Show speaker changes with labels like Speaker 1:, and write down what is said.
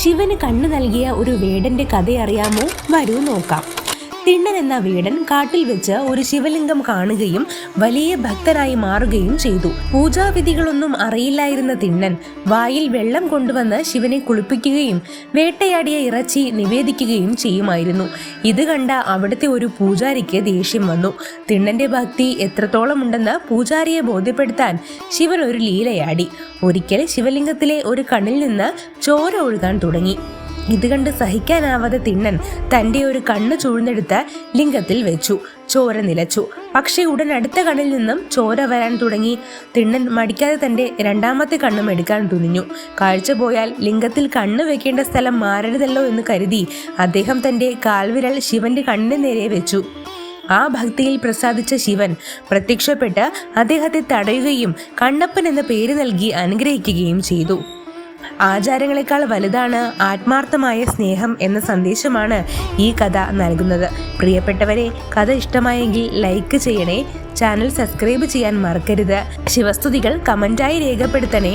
Speaker 1: ശിവന് കണ്ണു നൽകിയ ഒരു വേടന്റെ കഥയറിയാമോ? വരൂ നോക്കാം. തിണ്ണൻ എന്ന വേടൻ കാട്ടിൽ വെച്ച് ഒരു ശിവലിംഗം കാണുകയും വലിയ ഭക്തനായി മാറുകയും ചെയ്തു. പൂജാവിധികളൊന്നും അറിയില്ലായിരുന്ന തിണ്ണൻ വായിൽ വെള്ളം കൊണ്ടുവന്ന് ശിവനെ കുളിപ്പിക്കുകയും വേട്ടയാടിയ ഇറച്ചി നിവേദിക്കുകയും ചെയ്യുമായിരുന്നു. ഇത് കണ്ട അവിടുത്തെ ഒരു പൂജാരിക്ക് ദേഷ്യം വന്നു. തിണ്ണന്റെ ഭക്തി എത്രത്തോളം ഉണ്ടെന്ന് പൂജാരിയെ ബോധ്യപ്പെടുത്താൻ ശിവൻ ഒരു ലീലയാടി. ഒരിക്കൽ ശിവലിംഗത്തിലെ ഒരു കണ്ണിൽ നിന്ന് ചോര ഒഴുകാൻ തുടങ്ങി. ഇത് കണ്ട് സഹിക്കാനാവാതെ തിണ്ണൻ തൻ്റെ ഒരു കണ്ണ് ചൂഴ്ന്നെടുത്ത് ലിംഗത്തിൽ വെച്ചു. ചോര നിലച്ചു. പക്ഷേ ഉടൻ അടുത്ത കണ്ണിൽ നിന്നും ചോര വരാൻ തുടങ്ങി. തിണ്ണൻ മടിക്കാതെ തൻ്റെ രണ്ടാമത്തെ കണ്ണും എടുക്കാൻ തുനിഞ്ഞു. കാഴ്ച പോയാൽ ലിംഗത്തിൽ കണ്ണ് വെക്കേണ്ട സ്ഥലം മാറരുതല്ലോ എന്ന് കരുതി അദ്ദേഹം തൻ്റെ കാൽവിരൽ ശിവന്റെ കണ്ണിന് നേരെ വെച്ചു. ആ ഭക്തിയിൽ പ്രസാദിച്ച ശിവൻ പ്രത്യക്ഷപ്പെട്ട് അദ്ദേഹത്തെ തടയുകയും കണ്ണപ്പൻ എന്ന പേര് നൽകി അനുഗ്രഹിക്കുകയും ചെയ്തു. ആചാരങ്ങളെക്കാൾ വലുതാണ് ആത്മാർത്ഥമായ സ്നേഹം എന്ന സന്ദേശമാണ് ഈ കഥ നൽകുന്നത്. പ്രിയപ്പെട്ടവരെ, കഥ ഇഷ്ടമായെങ്കിൽ ലൈക്ക് ചെയ്യണേ. ചാനൽ സബ്സ്ക്രൈബ് ചെയ്യാൻ മറക്കരുത്. ശിവസ്തുതികൾ കമന്റായി രേഖപ്പെടുത്തണേ.